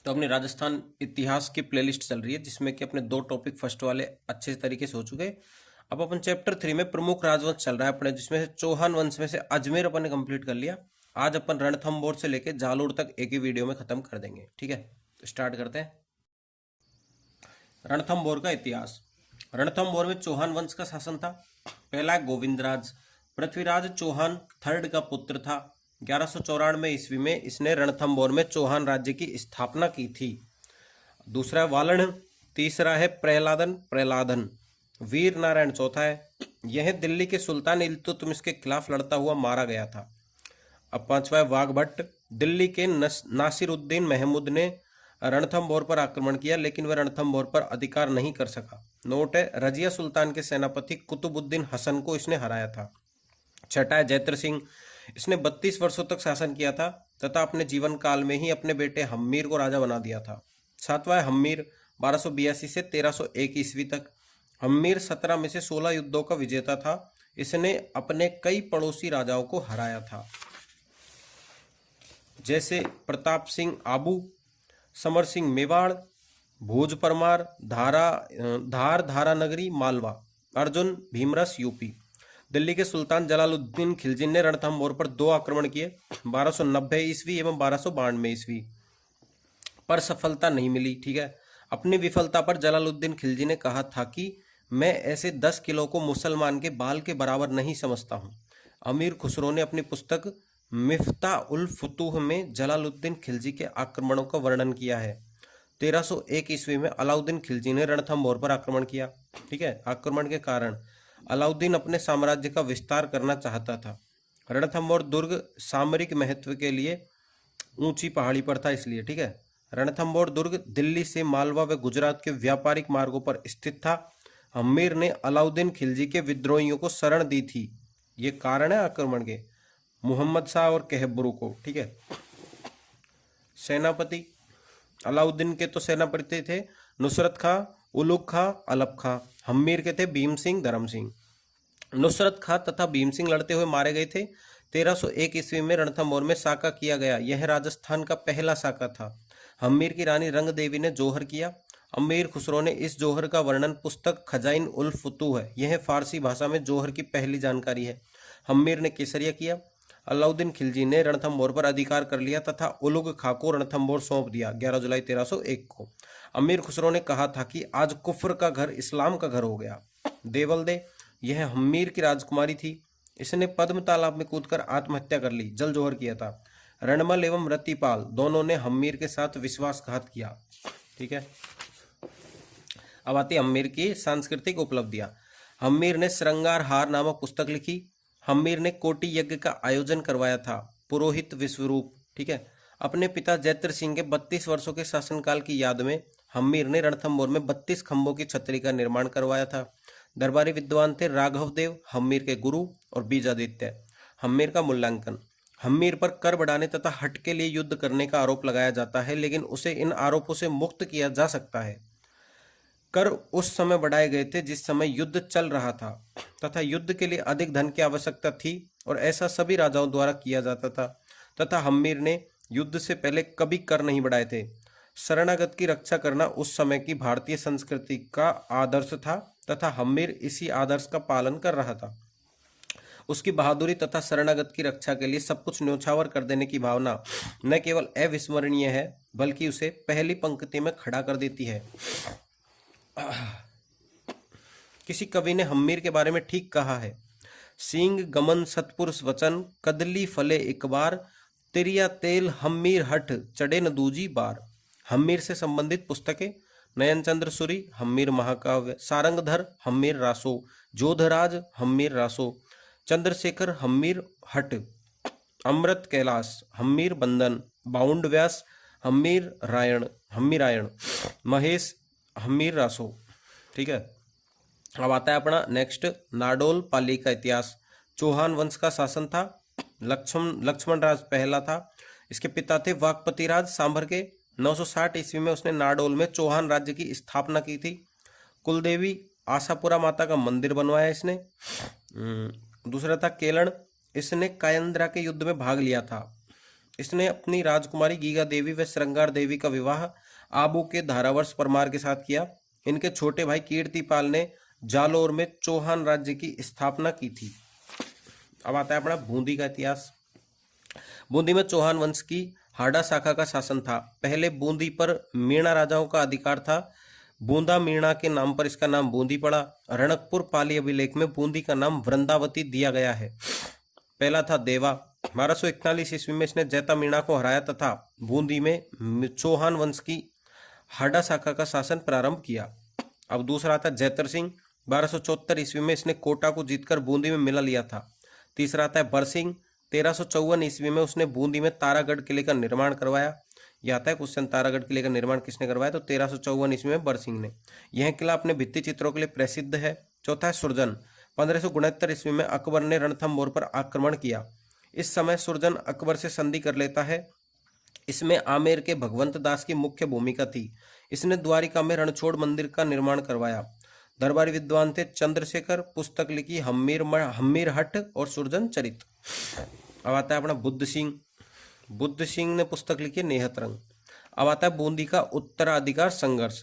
तो अपनी राजस्थान इतिहास की प्लेलिस्ट चल रही है जिसमें कि अपने 2 टॉपिक फर्स्ट वाले अच्छे तरीके से हो चुके। अब अपन चैप्टर 3 में प्रमुख राजवंश चल रहा है अपने, जिसमें से चौहान वंश में से अजमेर अपन ने कंप्लीट कर लिया। आज अपन रणथंभौर से लेके जालोर तक एक ही वीडियो में खत्म कर देंगे। ठीक है, तो स्टार्ट करते हैं। रणथंभौर का इतिहास। रणथंभौर में चौहान वंश का शासन था। पहला गोविंदराज, पृथ्वीराज चौहान थर्ड का पुत्र था। 1194 ईस्वी में इसने रणथंभौर में चौहान राज्य की स्थापना की थी। दूसरा है वालन, तीसरा है प्रहलादन प्रहलादन, वीर नारायण चौथा है। यह दिल्ली के सुल्तान इल्तुतमिश के खिलाफ लड़ता हुआ मारा गया था। अब पांचवा है वाघभट्ट, दिल्ली के नासिरुद्दीन महमूद ने रणथंभौर पर आक्रमण किया लेकिन वह रणथंभौर पर अधिकार नहीं कर सका। नोट है, रजिया सुल्तान के सेनापति कुतुबुद्दीन हसन को इसने हराया था। छठा है जैत्र सिंह, इसने 32 वर्षों तक शासन किया था तथा अपने जीवन काल में ही अपने बेटे हम्मीर को राजा बना दिया था। सातवां है हम्मीर, 1282 से 1301 ईस्वी तक। हम्मीर 17 में से 16 युद्धों का विजेता था। इसने अपने कई पड़ोसी राजाओं को हराया था, जैसे प्रताप सिंह आबू, समर सिंह मेवाड़, भोज परमार, धारा नगरी मालवा, अर्जुन भीमरस यूपी। दिल्ली के सुल्तान जलालुद्दीन खिलजी ने रणथंभौर पर 2 आक्रमण किए, 1290 ईस्वी एवं 1292 ईस्वी, पर सफलता नहीं मिली। ठीक है, अपनी विफलता पर जलालुद्दीन खिलजी ने कहा था कि मैं ऐसे 10 किलो को मुसलमान के बाल के बराबर नहीं समझता हूँ। अमीर खुसरो ने अपनी पुस्तक मिफ्ता उल फुतूह में जलालुद्दीन खिलजी के आक्रमणों का वर्णन किया है। 1301 ईस्वी में अलाउद्दीन खिलजी ने रणथंभौर पर आक्रमण किया। ठीक है, आक्रमण के कारण अलाउद्दीन अपने साम्राज्य का विस्तार करना चाहता था। रणथंभौर दुर्ग सामरिक महत्व के लिए ऊंची पहाड़ी पर था, इसलिए। ठीक है, रणथंभौर दुर्ग दिल्ली से मालवा व गुजरात के व्यापारिक मार्गों पर स्थित था। हम्मीर ने अलाउद्दीन खिलजी के विद्रोहियों को शरण दी थी। ये कारण है आक्रमण के, मोहम्मद शाह और कहबरू को। ठीक है, सेनापति अलाउद्दीन के तो सेनापति थे नुसरत खां, उलुग खां, अलप खां। हम्मीर के थे भीम सिंह, धर्म सिंह। नुसरत खां तथा भीम सिंह लड़ते हुए मारे गए थे। 1301 ईस्वी में रणथंभौर में साका किया गया। यह राजस्थान का पहला साका था। हम्मीर की रानी रंग देवी ने जोहर किया। अमीर खुसरो ने इस जोहर का वर्णन पुस्तक खजाइन उल फुतूह है। यह फारसी भाषा में जोहर की पहली जानकारी है। हम्मीर ने केसरिया किया। अलाउद्दीन खिलजी ने रणथंभौर पर अधिकार कर लिया तथा उलुग खां को रणथंभौर सौंप दिया 11 जुलाई 1301 को। अमीर खुसरो ने कहा था कि आज कुफ्र का घर इस्लाम का घर हो गया। देवल दे, यह हम्मीर की राजकुमारी थी। इसने पद्म तालाब में कूदकर आत्महत्या कर ली, जल जोहर किया था। रणमल एवं रतिपाल दोनों ने हम्मीर के साथ विश्वासघात किया। ठीक है, अब आती है हम्मीर की सांस्कृतिक उपलब्धियां। हम्मीर ने श्रृंगार हार नामक पुस्तक लिखी। हम्मीर ने कोटि यज्ञ का आयोजन करवाया था, पुरोहित विश्वरूप। ठीक है, अपने पिता जैत्र सिंह के 32 वर्षों के शासनकाल की याद में हम्मीर ने रणथंभौर में 32 खंभों की छतरी का निर्माण करवाया था। दरबारी विद्वान थे राघव देव, हम्मीर के गुरु, और बीजादित्य। हम्मीर का मूल्यांकन। हम्मीर पर कर बढ़ाने तथा हट के लिए युद्ध करने का आरोप लगाया जाता है, लेकिन उसे इन आरोपों से मुक्त किया जा सकता है। कर उस समय बढ़ाए गए थे जिस समय युद्ध चल रहा था तथा युद्ध के लिए अधिक धन की आवश्यकता थी, और ऐसा सभी राजाओं द्वारा किया जाता था। तथा हम्मीर ने युद्ध से पहले कभी कर नहीं बढ़ाए थे। शरणागत की रक्षा करना उस समय की भारतीय संस्कृति का आदर्श था तथा हम्मीर इसी आदर्श का पालन कर रहा था। उसकी बहादुरी तथा शरणागत की रक्षा के लिए सब कुछ न्योछावर कर देने की भावना न केवल अविस्मरणीय है बल्कि उसे पहली पंक्ति में खड़ा कर देती है। किसी कवि ने हम्मीर के बारे में ठीक कहा है, सींग गमन सतपुरुष वचन, कदली फले एक बार, तिरिया तेल हम्मीर हठ चढ़े न दूजी बार। हम्मीर से संबंधित पुस्तकें: नयन चंद्र सूरी, हम्मीर महाकाव्य, सारंगधर, हम्मीर रासो, जोधराज, हम्मीर रासो, चंद्रशेखर, हम्मीर हठ, अमृत कैलाश, हम्मीर बंधन, बाउंड व्यास, हम्मीरायण, महेश, हम्मीर रासो। ठीक है, अब आता है अपना नेक्स्ट नाडोल पाली का इतिहास। चौहान वंश का शासन था। लक्ष्मण राज पहला था। इसके पिता थे वाकपति राज सांभर के। 960 ईस्वी में उसने नाडोल में चौहान राज्य की स्थापना की थी। कुलदेवी आशापुरा माता का मंदिर बनवाया इसने। दूसरा था केलन, इसने कायंद्रा के युद्ध में भाग लिया था। इसने अपनी राजकुमारी गीगा देवी व श्रृंगार देवी का विवाह आबू के धारावर्ष परमार के साथ किया। इनके छोटे भाई कीर्तिपाल ने जालोर में चौहान राज्य की स्थापना की थी। अब आता है अपना बूंदी का इतिहास। बूंदी में चौहान वंश की हाडा शाखा का शासन था। पहले बूंदी पर मीणा राजाओं का अधिकार था। बूंदा मीणा के नाम पर इसका नाम बूंदी पड़ा। रणकपुर पाली अभिलेख में बूंदी का नाम वृंदावती दिया गया है। पहला था देवा। 1241 ईस्वी में इसने जैता मीणा को हराया तथा बूंदी में चौहान वंश की हाडा शाखा का शासन प्रारंभ किया। अब दूसरा था जैतर सिंह। 1274 ईस्वी में इसने कोटा को जीतकर बूंदी में मिला लिया था। तीसरा आता है बरसिंह। 1354 ईस्वी में उसने बूंदी में तारागढ़ किले का निर्माण करवाया। यह आता है क्वेश्चन, तारागढ़ किले का निर्माण किसने करवाया? तो 1354 ईस्वी में बरसिंह ने। यह किला अपने भित्ति चित्रों के लिए प्रसिद्ध है। चौथा है सुरजन। 1569 ईस्वी में अकबर ने रणथंभौर पर आक्रमण किया। इस समय सुरजन अकबर से संधि कर लेता है। इसमें आमेर के भगवंत दास की मुख्य भूमिका थी। इसने द्वारिका में रणछोड़ मंदिर का निर्माण करवाया। दरबारी विद्वान थे चंद्रशेखर। पुस्तक लिखी हम्मीर हट और सुरजन चरित। अब आता है अपना बुद्ध सिंह। बुद्ध सिंह ने पुस्तक लिखी नेहत रंग। अब आता है बूंदी का उत्तराधिकार संघर्ष।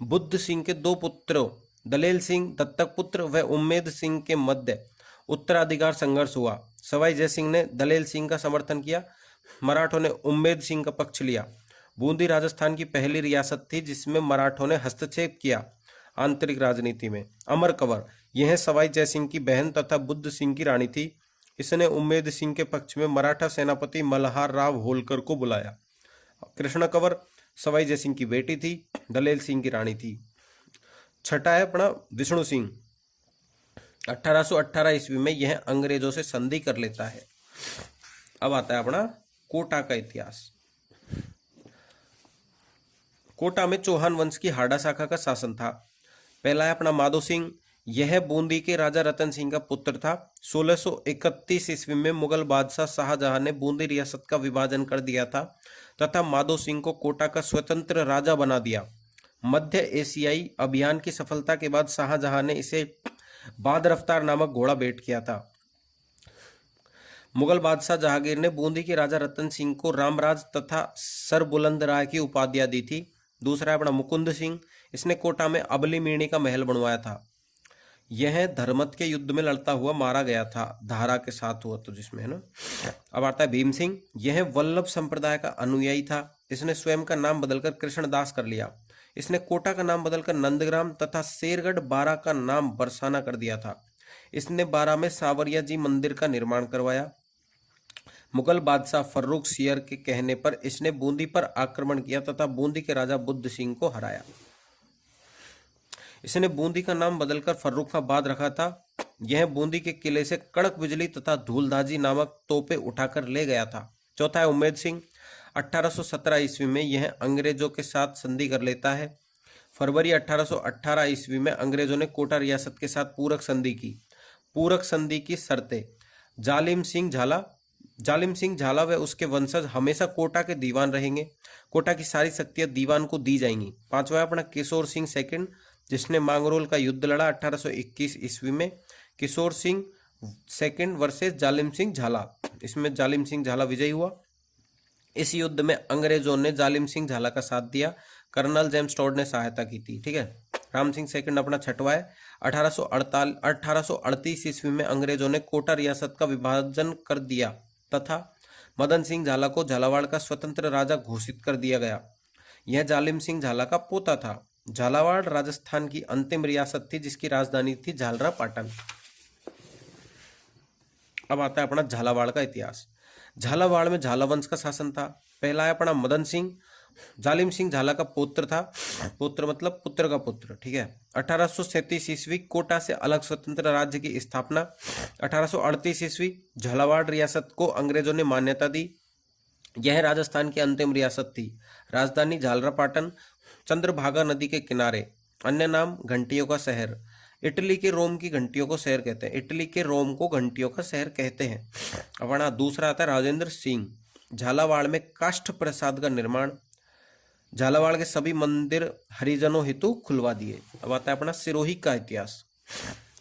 बुद्ध सिंह के दो पुत्रों दलेल सिंह दत्तक पुत्र व उम्मेद सिंह के मध्य उत्तराधिकार संघर्ष हुआ। सवाई जय सिंह ने दलेल सिंह का समर्थन किया। मराठों ने उम्मेद सिंह का पक्ष लिया। बूंदी राजस्थान की पहली रियासत थी जिसमें मराठों ने हस्तक्षेप किया आंतरिक राजनीति में। अमर कंवर, यह सवाई जय सिंह की बहन तथा बुद्ध सिंह की रानी थी। इसने उम्मेद सिंह के पक्ष में मराठा सेनापति मल्हार राव होलकर को बुलाया। कृष्ण कंवर सवाई जय सिंह की बेटी थी, दलेल सिंह की रानी थी। छठा है अपना विष्णु सिंह। 1818 ईस्वी में यह अंग्रेजों से संधि कर लेता है। अब आता है अपना कोटा का इतिहास। कोटा में चौहान वंश की हाडा शाखा का शासन था। पहला है अपना माधो सिंह। यह बूंदी के राजा रतन सिंह का पुत्र था। 1631 ईस्वी में मुगल बादशाह शाहजहां ने बूंदी रियासत का विभाजन कर दिया था तथा माधो सिंह को कोटा का स्वतंत्र राजा बना दिया। मध्य एशियाई अभियान की सफलता के बाद शाहजहां ने इसे बाद रफ्तार नामक घोड़ा भेंट किया था। मुगल बादशाह जहांगीर ने बूंदी के राजा रतन सिंह को रामराज तथा सर बुलंद राय की उपाधियां दी थी। दूसरा है अपना मुकुंद सिंह। इसने कोटा में अबली मीणी का महल बनवाया था। यह धर्मत के युद्ध में लड़ता हुआ मारा गया था, धारा के साथ हुआ तो जिसमें, है ना। अब आता है भीम सिंह। यह वल्लभ संप्रदाय का अनुयायी था। इसने स्वयं का नाम बदलकर कृष्णदास कर लिया। इसने कोटा का नाम बदलकर नंदग्राम तथा शेरगढ़ बारा का नाम बरसाना कर दिया था। इसने बारा में सावरिया जी मंदिर का निर्माण करवाया। मुगल बादशाह फर्रुख सियर के कहने पर इसने बूंदी पर आक्रमण किया तथा बूंदी के राजा बुद्ध सिंह को हराया। इसने बूंदी का नाम बदलकर फर्रुखाबाद रखा था। यह बूंदी के किले से कड़क बिजली तथा धूलधाजी नामक तोपें उठाकर ले गया था। चौथा है उम्मेद सिंह। 1817 ईस्वी में यह अंग्रेजों के साथ संधि कर लेता है। फरवरी 1818 ईस्वी में अंग्रेजों ने कोटा रियासत के साथ पूरक संधि की। पूरक संधि की शर्तें: जालिम सिंह झाला व उसके वंशज हमेशा कोटा के दीवान रहेंगे। कोटा की सारी शक्तियां दीवान को दी जाएंगी। पांचवा अपना किशोर सिंह सेकंड, जिसने मांगरोल का युद्ध लड़ा 1821 ईस्वी में। किशोर सिंह सेकंड वर्सेस जालिम सिंह झाला। इसमें जालिम सिंह झाला विजयी हुआ। इस युद्ध में अंग्रेजों ने जालिम सिंह झाला का साथ दिया। कर्नल जेम्स टॉड ने सहायता की थी। ठीक है। राम सिंह सेकंड अपना छठवा है। 1838 ईस्वी में अंग्रेजों ने कोटा रियासत का विभाजन कर दिया तथा मदन सिंह झाला को झालावाड़ का स्वतंत्र राजा घोषित कर दिया गया। यह जालिम सिंह झाला का पोता था। झालावाड़ राजस्थान की अंतिम रियासत थी जिसकी राजधानी थी झालरा पाटन। अब आता है अपना झालावाड़ का इतिहास। झालावाड़ में झाला वंश का शासन था। पहला है अपना मदन सिंह। जालिम सिंह झाला का पुत्र था। पुत्र मतलब पुत्र का पुत्र। ठीक है। 1837 ईस्वी कोटा से अलग स्वतंत्र राज्य की स्थापना। 1838 ईस्वी झालावाड़ रियासत को अंग्रेजों ने मान्यता दी। यह राजस्थान की अंतिम रियासत थी। राजधानी झालरा पाटन। चंद्रभागा नदी के किनारे। अन्य नाम घंटियों का शहर। इटली के रोम की घंटियों को शहर कहते हैं। इटली के रोम को घंटियों का शहर कहते हैं। अपना दूसरा आता है राजेंद्र सिंह। झालावाड़ में काष्ठ प्रसाद का निर्माण। झालावाड़ के सभी मंदिर हरिजनों हेतु खुलवा दिए। अब आता है अपना सिरोही का इतिहास।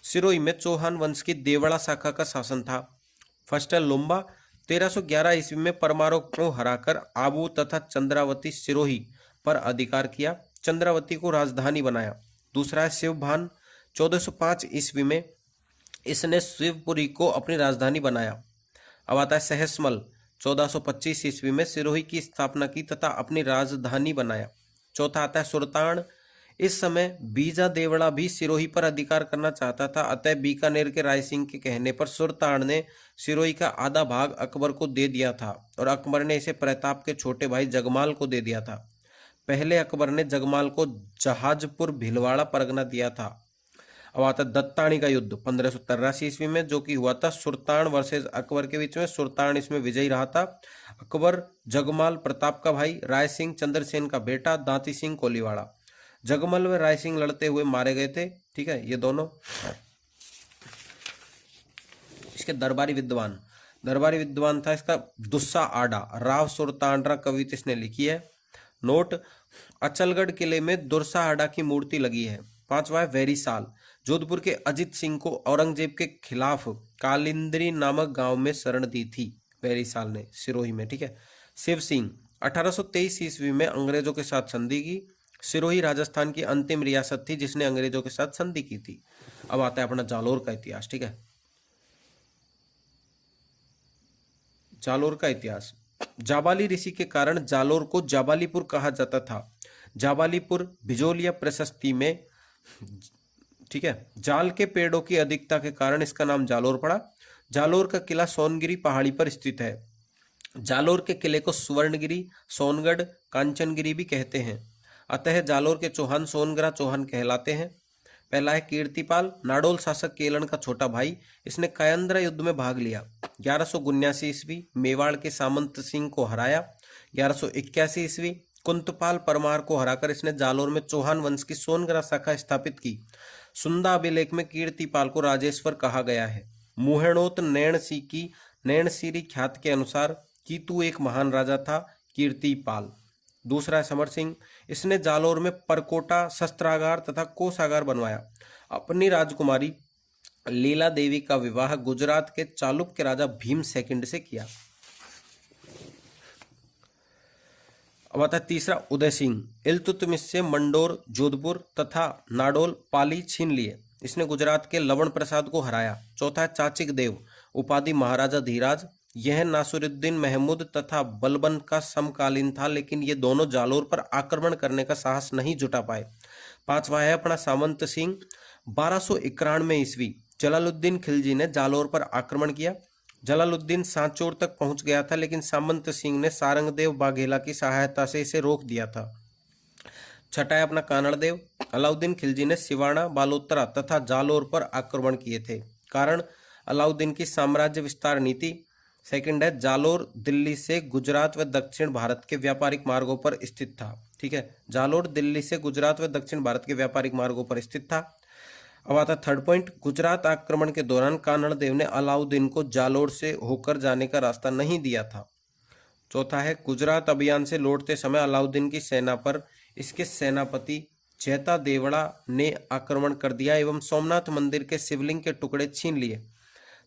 सिरोही में चौहान वंश की देवड़ा शाखा का शासन था। फर्स्ट है लुम्बा। 1311 ईस्वी में परमारों को हराकर आबू तथा चंद्रावती सिरोही पर अधिकार किया, चंद्रावती को राजधानी बनाया। दूसरा है शिवभान, 1405 ईस्वी में इसने शिवपुरी को अपनी राजधानी बनाया। अब आता है सहसमल, 1425 ईस्वी में सिरोही की स्थापना की तथा अपनी राजधानी बनाया। चौथा आता है सुल्तान, इस समय बीजा देवड़ा भी सिरोही पर अधिकार करना चाहता था, अतः बीकानेर के राय सिंह के कहने पर सुल्तान ने सिरोही का आधा भाग अकबर को दे दिया था और अकबर ने इसे प्रताप के छोटे भाई जगमाल को दे दिया था। पहले अकबर ने जगमाल को जहाजपुर भीलवाड़ा परगना दिया था। अब आता दत्तानी का युद्ध 1583 ईस्वी में, जो कि हुआ था सुल्तान वर्सेस अकबर के बीच में। सुल्तान इसमें विजयी रहा था। अकबर जगमाल प्रताप का भाई, राय सिंह चंद्रसेन का बेटा, दांती सिंह कोलीवाड़ा। जगमल व राय सिंह लड़ते हुए मारे गए थे। ठीक है, ये दोनों। इसके दरबारी विद्वान था इसका दुस्सा आडा, राव सुल्तानरा कविता इसने लिखी है। नोट, अचलगढ़ किले में दुर्सा आडा की मूर्ति लगी है। पांचवा है वेरीसाल, जोधपुर के अजित सिंह को औरंगजेब के खिलाफ कालिंद्री नामक गांव में शरण दी थी वेरीसाल ने, सिरोही में। ठीक है। शिव सिंह 1823 ईस्वी में अंग्रेजों के साथ संधि की। सिरोही राजस्थान की अंतिम रियासत थी जिसने अंग्रेजों के साथ संधि की थी। अब आता है अपना जालोर का इतिहास। ठीक है, जालोर का इतिहास। जाबाली ऋषि के कारण जालोर को जाबालीपुर कहा जाता था। जाबालीपुर भिजोलिया प्रशस्ति में, ठीक है, जाल के पेड़ों की अधिकता के कारण इसका नाम जालोर पड़ा। जालोर का किला सोनगिरी पहाड़ी पर स्थित है। जालोर के किले को सुवर्णगिरी, सोनगढ़, कांचनगिरी भी कहते हैं। अतः जालोर के चौहान सोनगरा चौहान कहलाते हैं। पहला है कीर्तिपाल, नाडोल शासक केलन का छोटा भाई। इसने कायंद्रा युद्ध में भाग लिया। 1179 ईस्वी मेवाड़ के सामंत सिंह को हराया। 1181 ईस्वी कुंतपाल परमार को हराकर इसने जालोर में चौहान वंश की सोनगरा शाखा स्थापित की। सुंदा अभिलेख में कीर्तिपाल को राजेश्वर कहा गया है। मुहणोत नैणसीरी ख्यात के अनुसार कीतू एक महान राजा था, कीर्तिपाल। दूसरा है समर सिंह, इसने जालोर में परकोटा, शस्त्रागार तथा कोषागार बनवाया। अपनी राजकुमारी लीला देवी का विवाह गुजरात के चालुक्य राजा भीम सेकंड से किया। अब आता है तीसरा उदय सिंह, इल्तुतमिश से मंडोर, जोधपुर तथा नाडोल पाली छीन लिए। इसने गुजरात के लवण प्रसाद को हराया। चौथा है चाचिक देव, उपाधि महाराजा धीराज। यह नासिरुद्दीन महमूद तथा बलबन का समकालीन था, लेकिन ये दोनों जालोर पर आक्रमण करने का साहस नहीं जुटा पाए। पांचवा है अपना सामंत सिंह। 1291 ईस्वी जलालुद्दीन खिलजी ने जालोर पर आक्रमण किया। जलालुद्दीन सांचौर तक पहुंच गया था, लेकिन सामंत सिंह ने सारंगदेव बाघेला की सहायता से इसे रोक दिया था। छठा है अपना कानड़देव। अलाउद्दीन खिलजी ने सिवाना, बालोतरा तथा जालोर पर आक्रमण किए थे। कारण अलाउद्दीन की साम्राज्य विस्तार नीति। सेकंड है जालोर दिल्ली से गुजरात व दक्षिण भारत के व्यापारिक मार्गों पर स्थित था। ठीक है, जालोर दिल्ली से गुजरात व दक्षिण भारत के व्यापारिक मार्गों पर स्थित था। अब आता थर्ड पॉइंट, गुजरात आक्रमण के दौरान कानड़देव ने अलाउद्दीन को जालोर से होकर जाने का रास्ता नहीं दिया था। चौथा है गुजरात अभियान से लौटते समय अलाउद्दीन की सेना पर इसके सेनापति जैता देवड़ा ने आक्रमण कर दिया एवं सोमनाथ मंदिर के शिवलिंग के टुकड़े छीन लिए।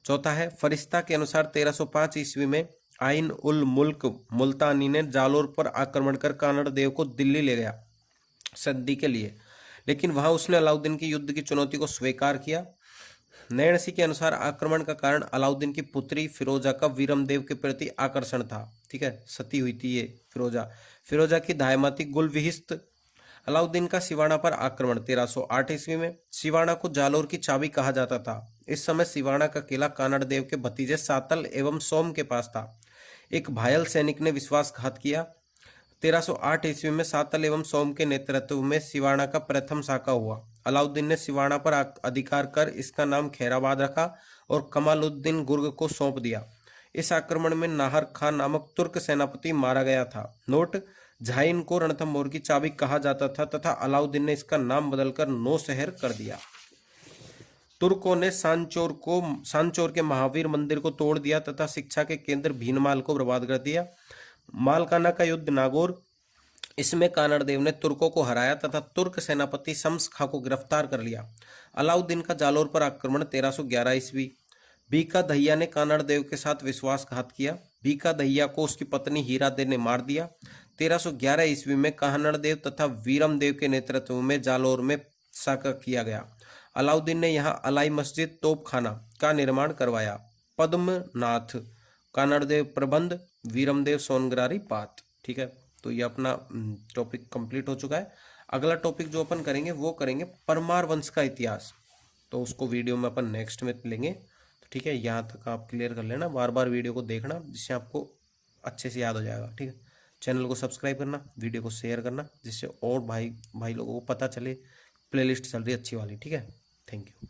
चौथा है फरिश्ता के अनुसार 1305 ईस्वी में आइन उल मुल्क मुल्तानी ने जालोर पर आक्रमण कर कानड़ देव को दिल्ली ले गया संधि के लिए, लेकिन वहां उसने अलाउद्दीन की युद्ध की चुनौती को स्वीकार किया। नैणसी के अनुसार आक्रमण का कारण अलाउद्दीन की पुत्री फिरोजा का वीरमदेव के प्रति आकर्षण था। ठीक है, सती हुई थी ये फिरोजा की दायमाती गुलविहिस्त। अलाउद्दीन का सिवाना पर आक्रमण 1308 ईस्वी में। सिवाना को जालोर की चाबी कहा जाता था। इस समय सिवाना का किला कानड़ देव के भतीजे सातल एवं सोम के पास था। एक घायल सैनिक ने विश्वासघात किया। 1308 ईस्वी में सातल एवं सोम के नेतृत्व में सिवाना का प्रथम साका हुआ। अलाउद्दीन ने सिवाना पर अधिकार कर इसका नाम खैराबाद रखा और कमालुद्दीन गुर्ग को सौंप दिया। इस आक्रमण में नाहर खान नामक तुर्क सेनापति मारा गया था। नोट, झाइन को रणथंभौर की चाबी कहा जाता था तथा अलाउद्दीन ने इसका नाम बदलकर नौशहर कर दिया। तुर्कों ने सांचौर के महावीर मंदिर को तोड़ दिया तथा शिक्षा के केंद्र भीनमाल को बर्बाद कर दिया। मालकाना का युद्ध नागौर, इसमें कानड़देव ने तुर्कों को हराया तथा तुर्क सेनापति शम्स खां को गिरफ्तार कर लिया। अलाउद्दीन का जालोर पर आक्रमण 1311 ईस्वी। बीका दहिया ने कानड़देव के साथ विश्वासघात किया। बीका दहिया को उसकी पत्नी हीरा देव ने मार दिया। 1311 ईस्वी में काहनड़ देव तथा वीरम देव के नेतृत्व में जालौर में साका किया गया। अलाउद्दीन ने यहाँ अलाई मस्जिद तोपखाना का निर्माण करवाया। पद्मनाथ कानड़ देव प्रबंध, वीरम देव सोनग्रारी पात। ठीक है, तो ये अपना टॉपिक कंप्लीट हो चुका है। अगला टॉपिक जो अपन करेंगे वो करेंगे परमार वंश का इतिहास, तो उसको वीडियो में अपन नेक्स्ट में लेंगे। तो ठीक है, यहाँ तक आप क्लियर कर लेना, बार बार वीडियो को देखना जिससे आपको अच्छे से याद हो जाएगा। ठीक है, चैनल को सब्सक्राइब करना, वीडियो को शेयर करना, जिससे और भाई लोगों को पता चले प्लेलिस्ट चल रही है अच्छी वाली। ठीक है, थैंक यू।